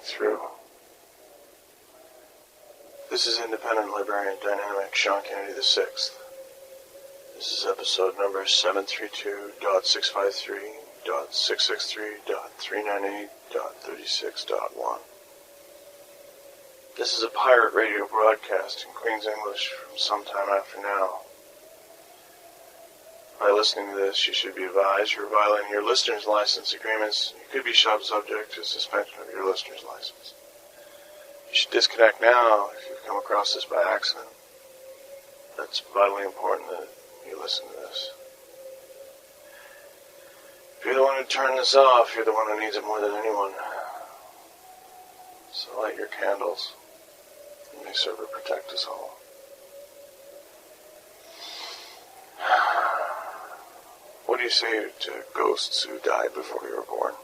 through. This is Independent Librarian Dynamic Sean Kennedy VI. This is episode number 732.653.663.398.36.1. This is a pirate radio broadcast in Queen's English from sometime after now. By listening to this, you should be advised you're violating your listener's license agreements. You could be subject to suspension of your listener's license. You should disconnect now if you've come across this by accident. That's vitally important that you listen to this. If you're the one who turned this off, you're the one who needs it more than anyone. So light your candles, and may serve to protect us all. What do you say to ghosts who died before you were born?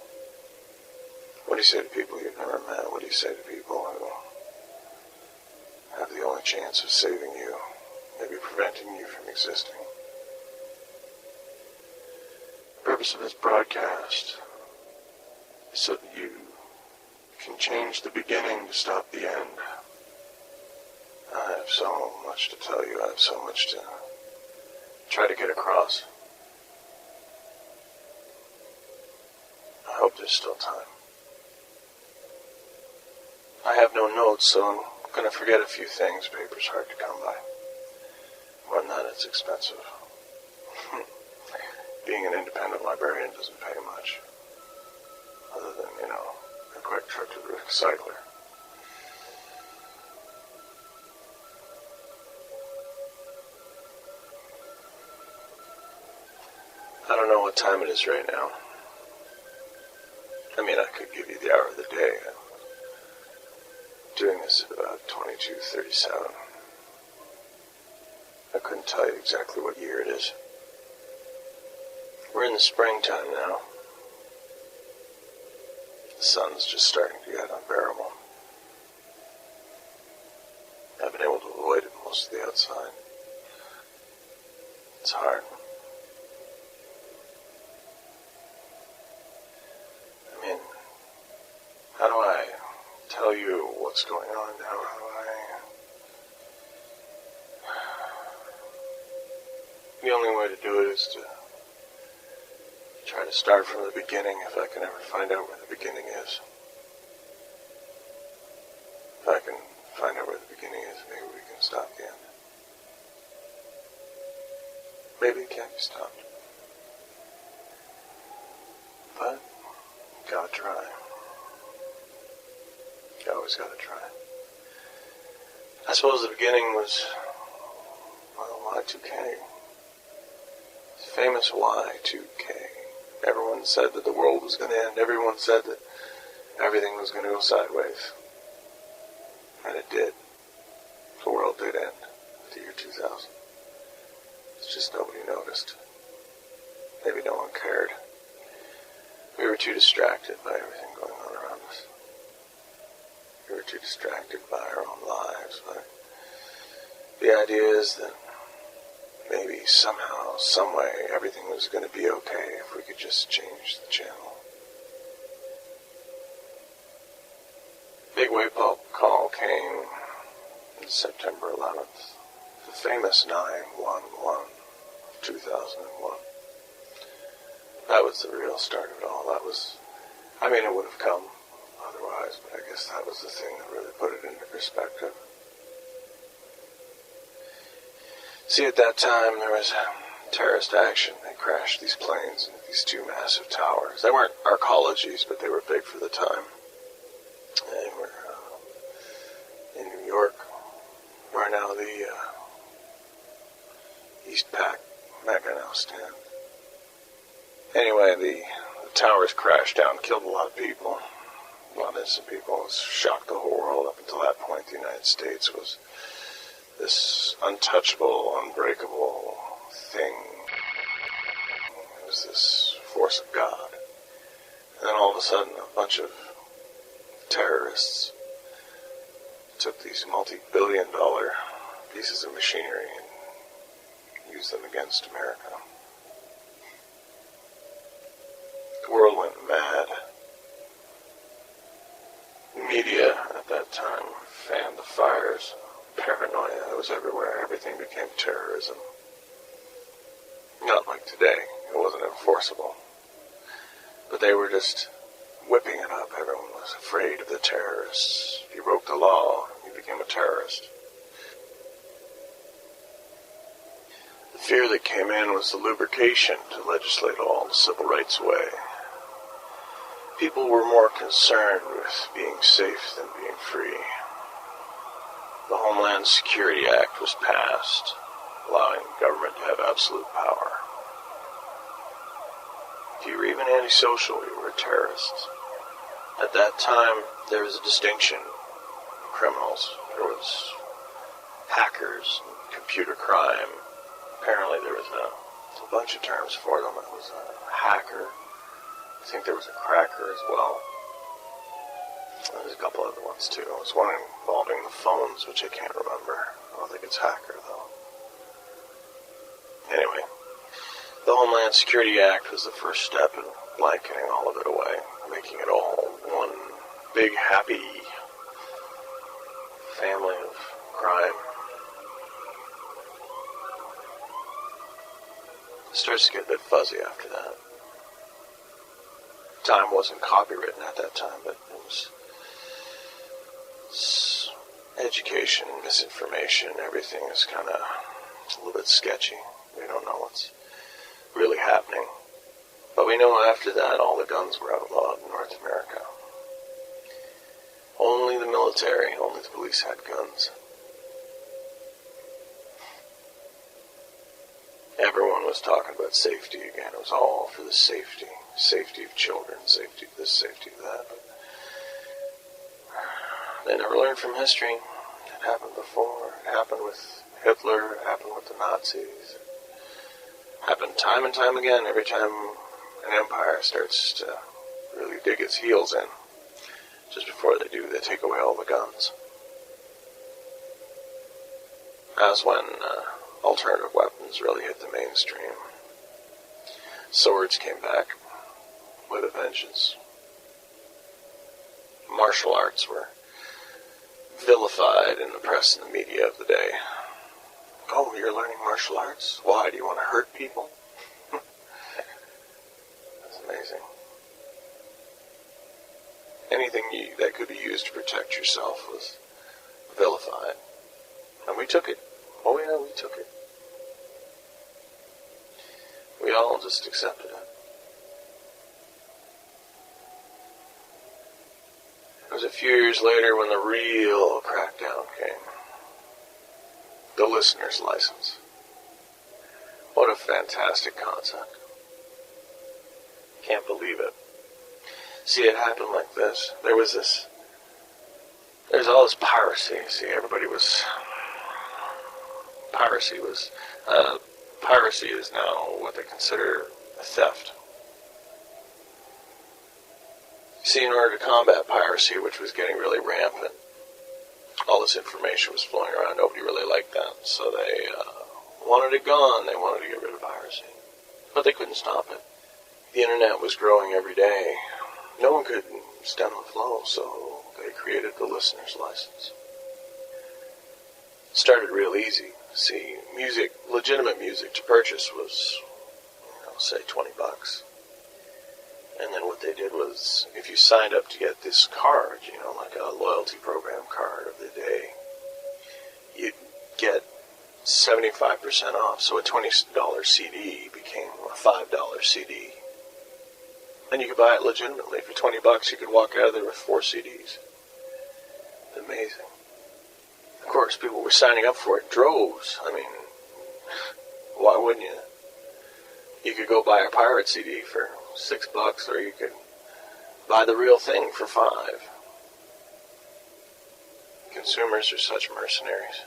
What do you say to people you've never met? What do you say to people who have the only chance of saving you, maybe preventing you from existing? The purpose of this broadcast is so that you can change the beginning to stop the end. I have so much to tell you. I have so much to try to get across. I hope there's still time. I have no notes, so I'm going to forget a few things. Paper's hard to come by. More than that, it's expensive. Being an independent librarian doesn't pay much. Other than, a quick trip to the recycler. I don't know what time it is right now. I could give you the hour of the day. I'm doing this at about 22:37. I couldn't tell you exactly what year it is. We're in the springtime now. The sun's just starting to get unbearable. I've been able to avoid it most of the outside. It's hard. How do I tell you what's going on now? The only way to do it is to try to start from the beginning, if I can ever find out where the beginning is. If I can find out where the beginning is, maybe we can stop the end. Maybe it can't be stopped. But, you gotta try. You always gotta try. I suppose the beginning was, Y2K. It's famous Y2K. Everyone said that the world was going to end. Everyone said that everything was going to go sideways. And it did. The world did end at the year 2000. It's just nobody noticed. Maybe no one cared. We were too distracted by everything going on around us. We were too distracted by our own lives. But the idea is that maybe somehow, someway, everything was going to be okay if we could just change the channel. Big wake-up call came on September 11th. The famous 911 of 2001. That was the real start of it all. That was, it would have come otherwise, but I guess that was the thing that really put it into perspective. See, at that time, there was terrorist action. They crashed these planes into these two massive towers. They weren't arcologies, but they were big for the time. They were in New York, where now the East Pac Mega now stand. Anyway, the towers crashed down, killed a lot of people. A lot of innocent people. It shocked the whole world. Up until that point, the United States was this untouchable, unbreakable thing. It was this force of God. And then all of a sudden, a bunch of terrorists took these multi-billion-dollar pieces of machinery and used them against America. The world went mad. media at that time fanned the fires. Paranoia, it was everywhere. Everything became terrorism. Not like today. It wasn't enforceable. But they were just whipping it up. Everyone was afraid of the terrorists. If you broke the law, you became a terrorist. The fear that came in was the lubrication to legislate all the civil rights away. People were more concerned with being safe than being free. The Homeland Security Act was passed, allowing government to have absolute power. If you were even antisocial, you were a terrorist. At that time, there was a distinction in criminals. There was hackers and computer crime. Apparently there was a bunch of terms for them. It was a hacker. I think there was a cracker as well. There's a couple other ones too. There was one involving the phones, which I can't remember. I don't think it's hacker, though. Anyway, the Homeland Security Act was the first step in blanketing all of it away, making it all one big, happy family of crime. It starts to get a bit fuzzy after that. Time wasn't copywritten at that time, but it was education, misinformation, everything is kind of a little bit sketchy. We don't know what's really happening. But we know after that all the guns were outlawed in North America. Only the military, only the police had guns. Everyone was talking about safety again. It was all for the safety. Safety of children, safety of this, safety of that. But they never learned from history. It happened before. It happened with Hitler. It happened with the Nazis. It happened time and time again. Every time an empire starts to really dig its heels in, just before they do, they take away all the guns. That's when alternative weapons really hit the mainstream. Swords came back with a vengeance. Martial arts were vilified in the press and the media of the day. Oh, you're learning martial arts? Why? Do you want to hurt people? That's amazing. Anything that could be used to protect yourself was vilified. And we took it. Oh yeah, we took it. We all just accepted it. It was a few years later when the real crackdown came. The listener's license. What a fantastic concept. Can't believe it. See, it happened like this. There's all this piracy. See, piracy is now what they consider a theft. See, in order to combat piracy, which was getting really rampant, all this information was flowing around. Nobody really liked that. So they wanted it gone. They wanted to get rid of piracy. But they couldn't stop it. The internet was growing every day. No one could stem the flow, so they created the listener's license. It started real easy. See, legitimate music to purchase was, say $20. And then what they did was, if you signed up to get this card, like a loyalty program card of the day, you'd get 75% off. So a $20 CD became a $5 CD. And you could buy it legitimately. For $20, you could walk out of there with 4 CDs. Amazing. Of course, people were signing up for it in droves. I mean, why wouldn't you? You could go buy a pirate CD for $6, or you could buy the real thing for $5. Consumers are such mercenaries.